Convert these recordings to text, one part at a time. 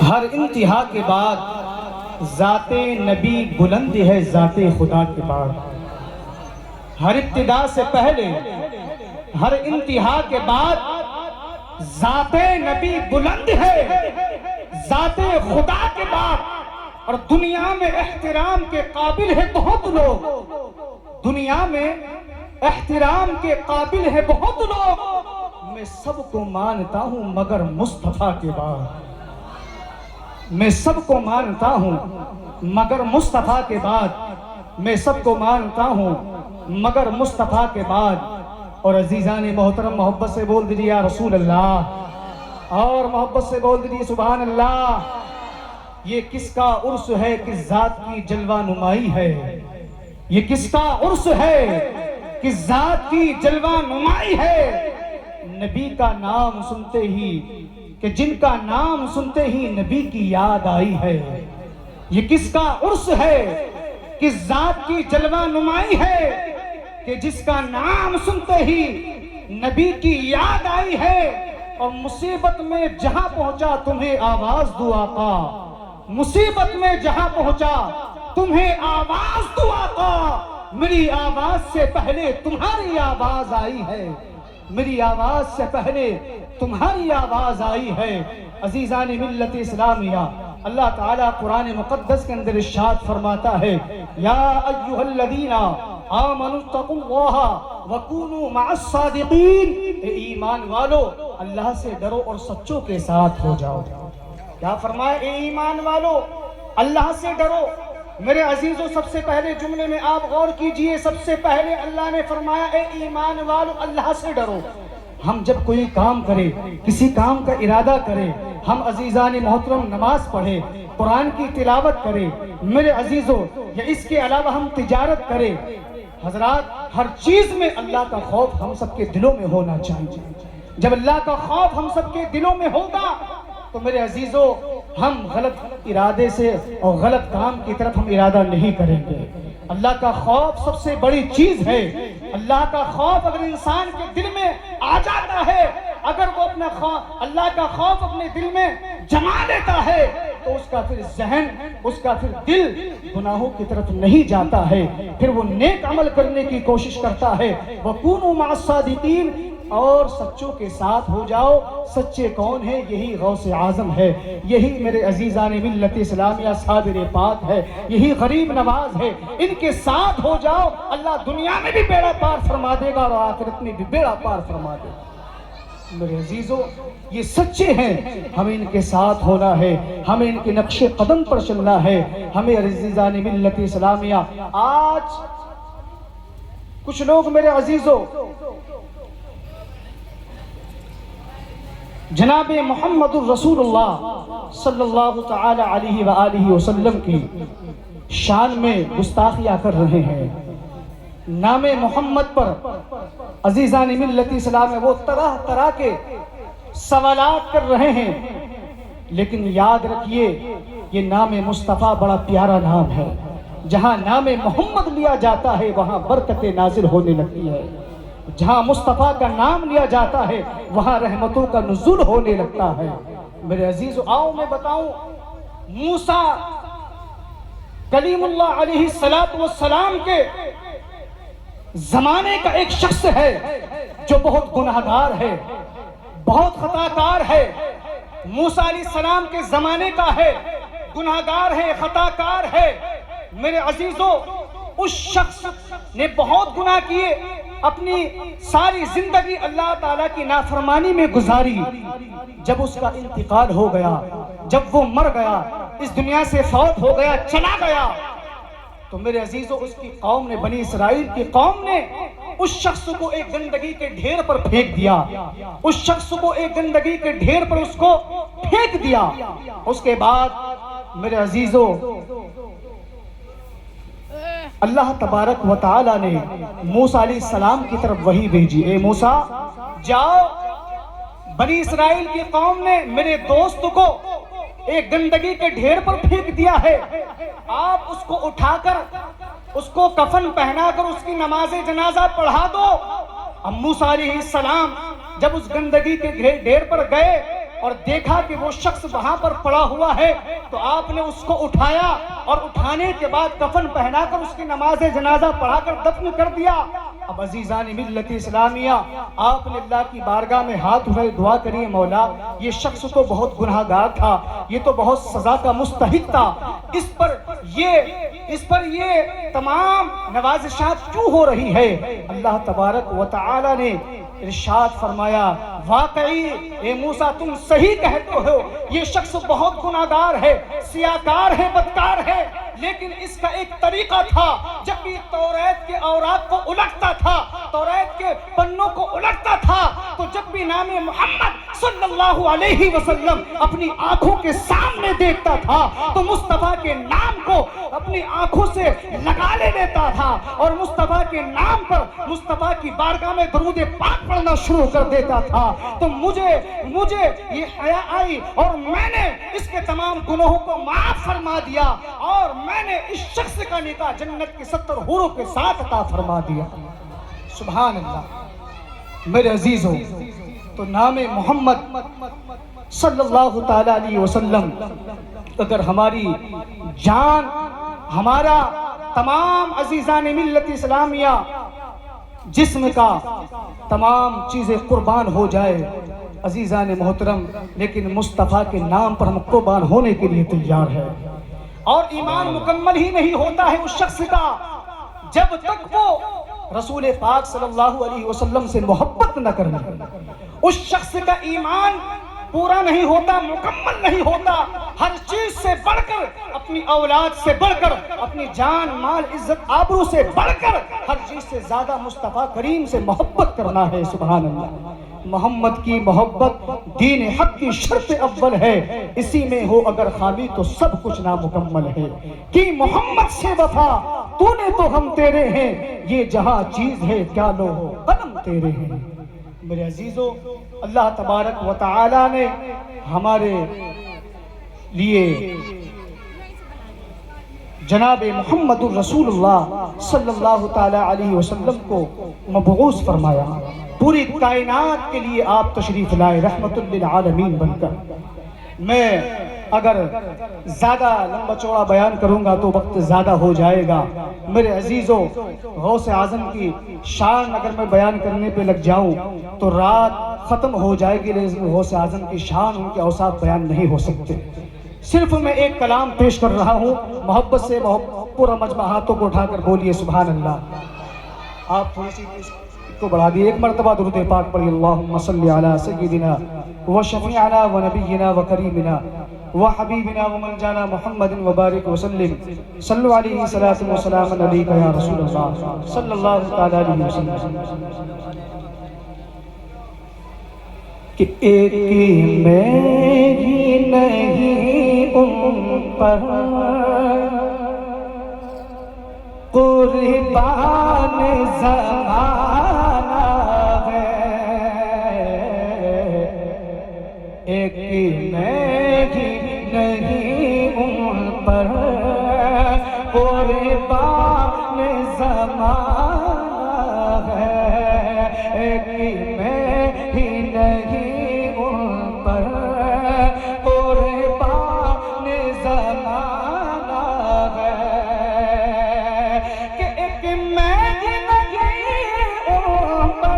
ہر انتہا کے بعد ذات نبی بلند ہے ذات خدا کے بعد. ہر ابتدا سے پہلے ہر انتہا کے بعد ذات نبی بلند ہے ذات خدا کے بعد. اور دنیا میں احترام کے قابل ہے بہت لوگ, دنیا میں احترام کے قابل ہے بہت لوگ, میں سب کو مانتا ہوں مگر مصطفیٰ کے بعد. میں سب کو مانتا ہوں مگر مصطفیٰ کے بعد. میں سب کو مانتا ہوں مگر مصطفیٰ کے بعد. اور عزیزان محترم محبت سے بول دیجئے یا رسول اللہ, اور محبت سے بول دیجئے سبحان اللہ. یہ کس کا عرس ہے کس ذات کی جلوہ نمائی ہے, یہ کس کا عرس ہے کس ذات کی جلوہ نمائی ہے. نبی کا نام سنتے ہی کہ جن کا نام سنتے ہی نبی کی یاد آئی ہے. یہ کس کا عرس ہے کس ذات کی جلوہ نمائی ہے کہ جس کا نام سنتے ہی نبی کی یاد آئی ہے. اور مصیبت میں جہاں پہنچا تمہیں آواز دو آقا, مصیبت میں جہاں پہنچا تمہیں آواز دو آقا. میری آواز سے پہلے تمہاری آواز آئی ہے, میری آواز سے پہلے تمہاری آواز آئی ہے. عزیزان ملت اسلامیہ, اللہ تعالیٰ قرآن مقدس کے اندر ارشاد فرماتا ہے یا ایھا الذین آمنوا اتقوا اللہ وکونوا مع الصادقین. اے ایمان والو اللہ سے ڈرو اور سچوں کے ساتھ ہو جاؤ. کیا فرمایا؟ اے ایمان والو اللہ سے ڈرو. میرے عزیزوں سب سے پہلے جملے میں آپ غور کیجئے, سب سے پہلے اللہ نے فرمایا اے ایمان والو اللہ سے ڈرو. ہم جب کوئی کام کرے, کسی کام کا ارادہ کرے, ہم عزیزان محترم نماز پڑھے, قرآن کی تلاوت کرے, میرے عزیزوں یا اس کے علاوہ ہم تجارت کرے, حضرات ہر چیز میں اللہ کا خوف ہم سب کے دلوں میں ہونا چاہیے. جب اللہ کا خوف ہم سب کے دلوں میں ہوگا تو میرے عزیزوں ہم غلط ارادے سے اور غلط کام کی طرف ہم ارادہ نہیں کریں گے. اللہ کا خوف سب سے بڑی چیز ہے. اللہ کا خوف اگر انسان کے دل میں آ جاتا ہے, اگر وہ اپنا اللہ کا خوف اپنے دل میں جما لیتا ہے تو اس کا پھر ذہن, اس کا پھر دل گناہوں کی طرف نہیں جاتا ہے, پھر وہ نیک عمل کرنے کی کوشش کرتا ہے. وَكُونُوا مَعَ الصَّادِقِينَ, اور سچوں کے ساتھ ہو جاؤ. سچے کون ہیں؟ یہی غوث اعظم ہے, یہی میرے عزیزان ملت اسلامیہ صابر پاک ہے, یہی غریب نواز ہے. ان کے ساتھ ہو جاؤ, اللہ دنیا میں بھی بیڑا پار فرما دے گا اور آخرت میں بھی بیڑا پار فرما دے گا. میرے عزیزوں یہ سچے ہیں, ہمیں ان کے ساتھ ہونا ہے, ہمیں ان کے نقش قدم پر چلنا ہے. ہمیں عزیزان ملت اسلامیہ, آج کچھ لوگ میرے عزیزوں جناب محمد الرسول اللہ صلی اللہ تعالی علیہ وآلہ وسلم کی شان میں گستاخیاں کر رہے ہیں. نام محمد پر عزیزان ملت اسلام میں وہ طرح طرح کے سوالات کر رہے ہیں, لیکن یاد رکھیے یہ نام مصطفیٰ بڑا پیارا نام ہے. جہاں نام محمد لیا جاتا ہے وہاں برکتیں نازل ہونے لگتی ہے. جہاں مصطفیٰ کا نام لیا جاتا ہے وہاں رحمتوں کا نزول ہونے لگتا ہے. میرے عزیزو آؤ میں بتاؤں, موسیٰ کلیم اللہ علیہ السلام کے زمانے کا ایک شخص ہے جو بہت گناہگار ہے, بہت خطاکار ہے. موسیٰ علیہ السلام کے زمانے کا ہے, گناہگار ہے, خطاکار ہے. میرے عزیزو اس شخص نے بہت گناہ کیے, اپنی ساری زندگی اللہ تعالیٰ کی نافرمانی میں گزاری. جب اس کا انتقال ہو گیا, جب وہ مر گیا, اس دنیا سے فوت ہو گیا, چلا گیا, تو میرے عزیزو اس کی قوم نے, بنی اسرائیل کی قوم نے اس شخص کو ایک گندگی کے ڈھیر پر پھینک دیا. اس شخص کو ایک گندگی کے ڈھیر پر اس کو پھینک دیا. اس کے بعد میرے عزیزو اللہ تبارک و تعالی نے موسیٰ علیہ السلام کی طرف وحی بھیجی, اے موسیٰ جاؤ, بنی اسرائیل کی قوم نے میرے دوست کو ایک گندگی کے ڈھیر پر پھینک دیا ہے, آپ اس کو اٹھا کر, اس کو کفن پہنا کر اس کی نماز جنازہ پڑھا دو. اب موسیٰ علیہ السلام جب اس گندگی کے ڈھیر پر گئے اور دیکھا کہ وہ شخص وہاں پر پڑا ہوا ہے تو آپ نے اس کو اٹھایا اور اٹھانے کے بعد کفن پہنا کر اس کی نماز جنازہ پڑھا کر دفن کر دیا۔ اب عزیزان ملت اسلامیہ، آپ نے اللہ کی بارگاہ میں ہاتھ اٹھائے دعا کریے، مولا یہ شخص تو بہت گناہگار تھا، یہ تو بہت سزا کا مستحق تھا، اس پر یہ تمام نوازشات کیوں ہو رہی ہے؟ اللہ تبارک و تعالی نے ارشاد فرمایا، واقعی اے موسیٰ تم صحیح کہتے ہو، یہ شخص بہت گناہگار ہے، سیاکار ہے، بدکار ہے، لیکن اس کا ایک طریقہ تھا، جب بھی توریت کے اوراق کو الٹتا تھا، توریت کے پنوں کو الٹتا تھا، تو جب بھی نام محمد صلی اللہ علیہ وسلم اپنی آنکھوں کے سامنے دیکھتا تھا تو مصطفیٰ کے نام کو اپنی آنکھوں سے لگا لے لیتا تھا اور مصطفیٰ کے نام پر مصطفیٰ کی بارگاہ میں درود پاک پڑھنا شروع کر دیتا تھا۔ تو مجھے یہ حیا آئی اور میں نے اس کے تمام گناہوں کو معاف فرما دیا اور میں نے اس شخص کا نکاح جنت کے 70 حوروں کے ساتھ عطا فرما دیا۔ سبحان اللہ میرے عزیزوں، تو نام محمد صلی اللہ تعالی علیہ وسلم اگر ہماری جان، ہمارا تمام عزیزان ملت اسلامیہ جسم کا تمام چیزیں قربان ہو جائے عزیزان محترم، لیکن مصطفیٰ کے نام پر ہم قربان ہونے کے لیے تیار ہے۔ اور ایمان مکمل ہی نہیں ہوتا ہے اس شخص کا جب تک وہ رسول پاک صلی اللہ علیہ وسلم سے محبت نہ کرے۔ اس شخص کا ایمان پورا نہیں ہوتا، مکمل نہیں ہوتا۔ ہر چیز سے بڑھ کر، اپنی اولاد سے بڑھ کر، اپنی جان مال عزت آبرو سے بڑھ کر، ہر چیز سے زیادہ مصطفیٰ کریم سے محبت کرنا ہے۔ سبحان اللہ، محمد کی محبت دین حق کی شرط اول ہے، اسی میں ہو اگر خامی تو سب کچھ نامکمل ہے۔ کہ محمد سے وفا تو نے تو ہم تیرے ہیں، یہ جہاں چیز ہے کیا لو قلم تیرے ہیں۔ میرے عزیزو، اللہ تبارک و تعالی نے ہمارے لیے جناب محمد الرسول اللہ صلی اللہ تعالی علیہ وسلم کو مبعوث فرمایا۔ پوری کائنات کے لیے آپ تشریف لائے رحمت للعالمین بن کر۔ میں اگر زیادہ لمبا چوڑا بیان کروں گا تو وقت زیادہ ہو جائے گا۔ میرے عزیزو، غوث اعظم کی شان اگر میں بیان کرنے پہ لگ جاؤں تو رات ختم ہو جائے گی، لیکن غوث اعظم کی شان، ان کے اوصاف بیان نہیں ہو سکتے۔ صرف میں ایک کلام پیش کر رہا ہوں، محبت سے پورا مجمع ہاتھوں کو اٹھا کر بولیے سبحان اللہ۔ آپ تھوڑی سی کو بڑھا دیے، ایک مرتبہ درود پاک پڑھی، اللہم صلی علی سیدنا و شفیعنا و نبینا و کریمنا و حبیبنا و ملجانا محمد و بارک وسلم، صلو علیہ صلاۃ و سلام علیکہ یا رسول اللہ صلی اللہ تعالی علیہ وسلم۔ کہ ایک میں ہی نہیں ان پر قربان زمانہ ہے، ایک میں ہی نہیں ان پر قربان زمانہ ہے، ایک میں ہی نہیں ان پر قربان زمانہ ہے، کہ ایک میں ہی نہیں ان پر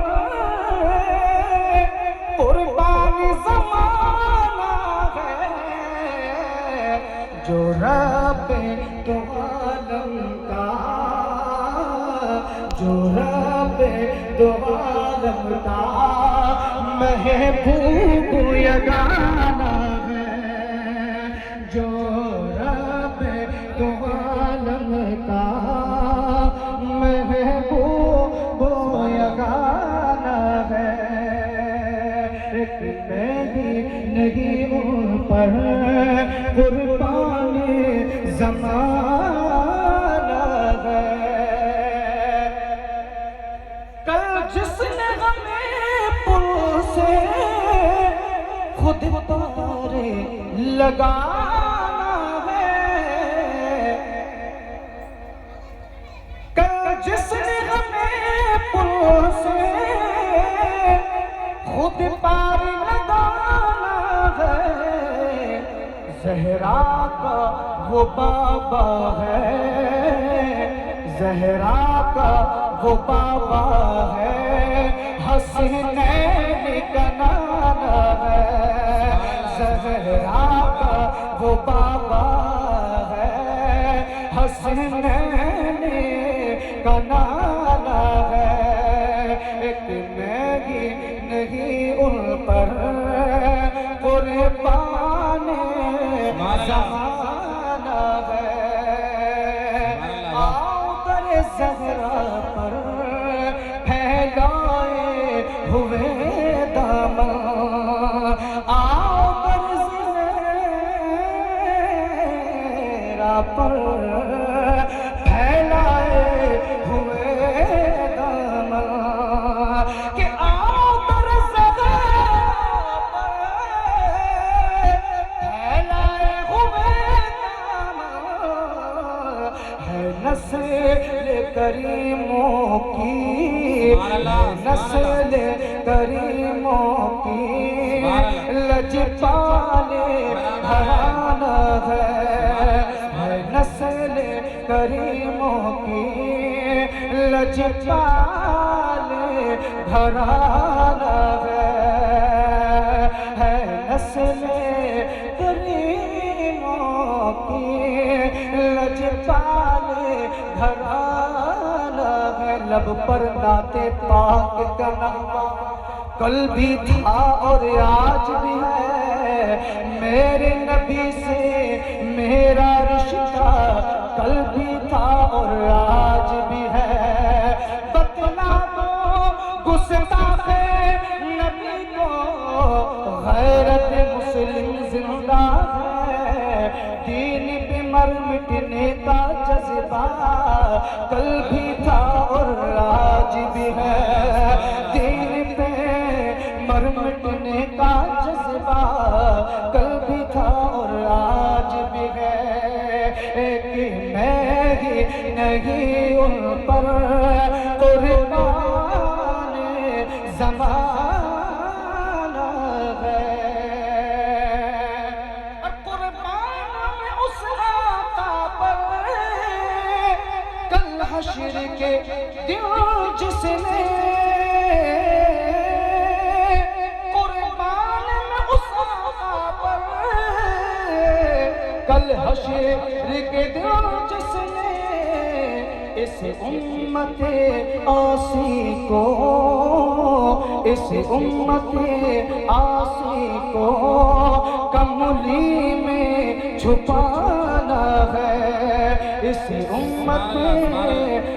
قربان زمانہ ہے، جو رب دو عالم کا، جو رب دو عالم کا محبوب یگانہ ہے، جو رب دو عالم کا محبوب یگانہ ہے، ایک میں بھی نہیں ان پر قربان زمانہ ہے۔ کل جس نے ہمیں پل سے خود پارے لگانا ہے، کل جس نے ہمیں پل سے خود پار لگانا زہرا کا وہ بابا ہے، زہرا کا وہ بابا ہے، حسنین کا نانا ہے، زہرا کا وہ بابا ہے، حسنین کا نانا ہے، ایک نہیں ان پر قربان زمانہ ہے، آؤ در زہرا پر پھیلائے ہوئے دامن، آؤ در زہرا پر پھیلائے ہوئے دامن، کہ آؤ در زہرا پر پھیلائے ہوئے دامن، ہے نسل کریموں کی، نسل کریموں کی لجپال گھرانہ ہے، نسل کریموں کی لجپال گھرانہ ہے، نسل کریموں کی لجپال گھرانہ ہے، لب پر نعت پاک کا نغمہ کل بھی تھا اور آج بھی ہے، میرے نبی سے میرا رشتہ کل بھی تھا اور آج بھی ہے، بتلا دو گستاخ نبی کو غیرت مسلم زندہ ہے، دین پہ مر مٹنے کا جذبہ کل بھی تھا اور آج بھی ہے، دین پہ مر مٹنے کا جذبہ کل بھی تھا اور آج بھی ہے، ایک میں ہی نہیں ان پر قربان زمانہ ہے، اور قربان اس آقا پر کل حشر کے دن جس نے، قربان میں اس آقا پر کل حشر کے دن جس نے، اس امت آسی کو، اس امت آسی کو کملی میں چھپانا ہے، اس امت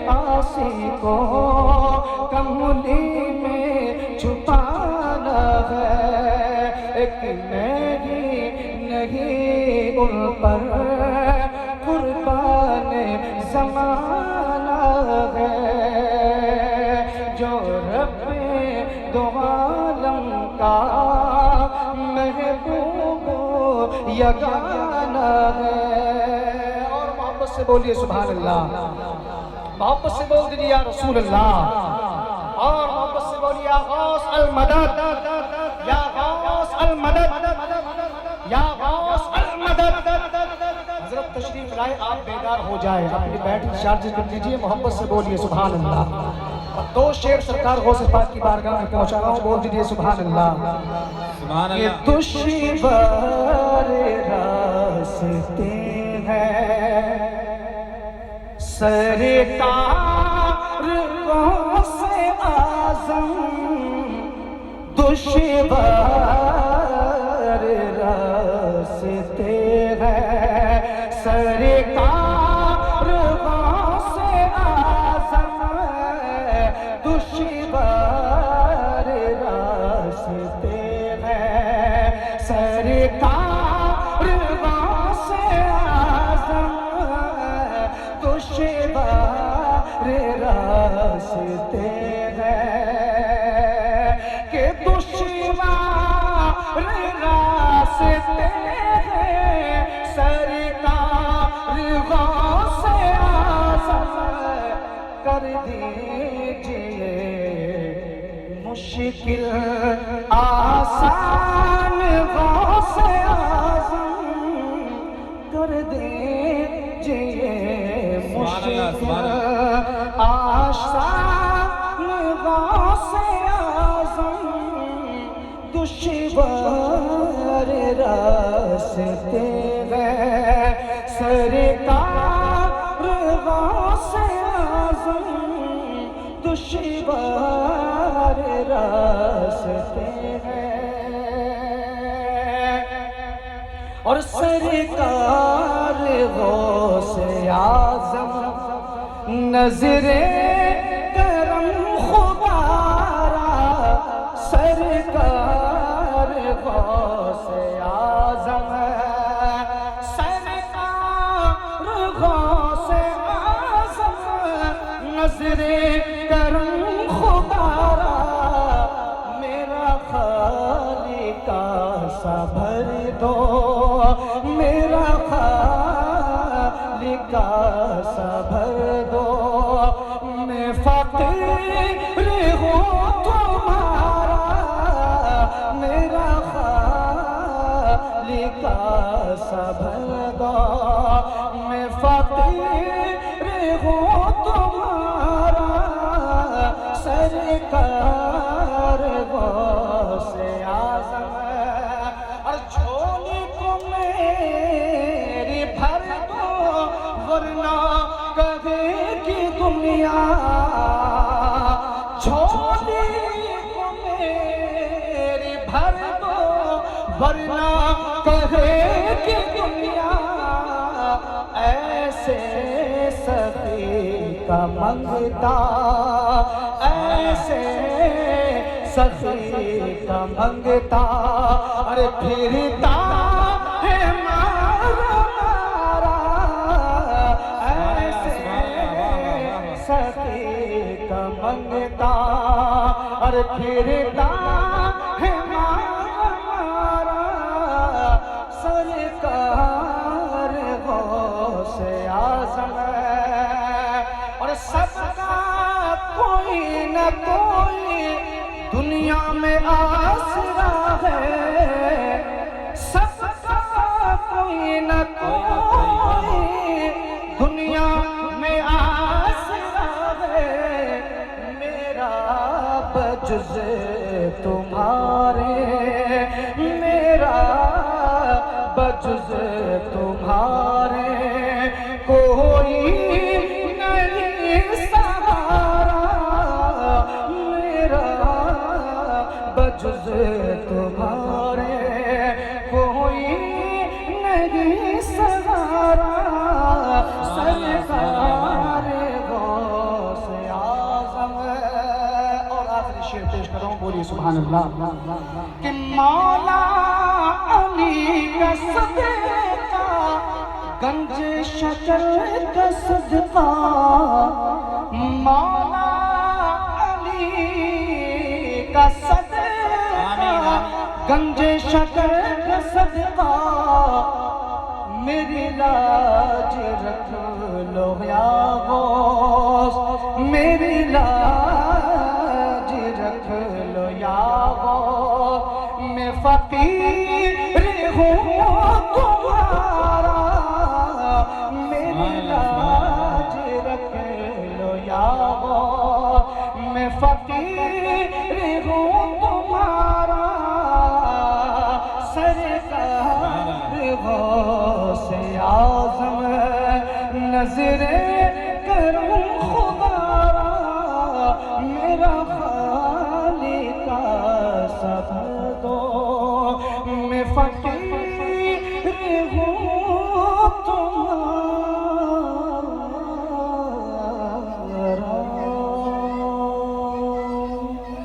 آسی کو کملی میں چھپانا ہے، ایک نہیں ان پر قربان زمانہ ہے، جو رب دو عالم کا محبوب یگانہ ہے، اور محبت سے بولیے سبحان اللہ، محبت سے بول دیجیے یا رسول اللہ، اور محبت سے بولیے یا غوث المدد، یا غوث المدد، یا غوث المدد۔ حضرت تشریف لائے، آپ بیدار ہو جائے، اپنی بیٹری چارج کر لیجیے، محبت سے بولیے سبحان اللہ، اور دو شعر سرکار غوث پاک کی بارگاہ میں پہنچا رہا ہوں، بول دیجیے سبحان اللہ۔ یہ دشوار راستے ہیں سرکار غوث اعظم، دشوار راستے ہیں سرکار غوث اعظم، دشوار راستے ہیں سرکار غوث اعظم، دشوار راستے ہیں، کہ دشوار راستے ہیں سرکار غوث اعظم، کر دیجئے مشکل آسان غوث اعظم، کر دیجئے مشکل آسان غوث اعظم دشوار راستے ہیں سرکار غوث اعظم دشوار راستے ہیں اور سرکار غوث اعظم نظر کرم خدا را سرکار غوث اعظم سرکار غوث اعظم نظر کرم خدا را میرا خالق سا بھر دو میرا خالق سا بھر دو میں فقیر ہوں تمہارا میرا خالق سا بھر دو میں فقیر ہوں تمہارا سرکار غوث اعظم اور جھولی کو میری بھر دو ورنہ کہے گی دنیا جھولی کو میری بھر دو ورنہ کہے گی دنیا ایسے سخی کا منگتا ایسے سخی کا منگتا اور پھرتا ہے مارا ایسے سخی کا منگتا اور پھرتا ہے مارا سرکار غوث اعظم اور سب کا کوئی نہ کوئی دنیا میں آسرا ہے سب کا کوئی نہ کوئی دنیا میں آسرا ہے میرا بجز تمہارے میرا بجز تمہارے کوئی نہیں سہارا میرا بجز تمہارے کوئی نہیں سہارا سرکار غوث اعظم اور آخری شعر پیش کر رہا ہوں بولیے سبحان اللہ کہ مولا علی کا صدقہ گنج شکر کا صدقہ مولا علی کا صدقہ گنج شکر کا صدقہ میری لاج رکھ لو یا غوث میری لاج رکھ لو یا غوث میں فقیر ہوں تمہارا میری لاج رکھ لو یا غوث میں فقیر ہوں تمہارا سرکار غوث اعظم نظر کرم خدا را میرا خالق سا بھر دو میں فقیر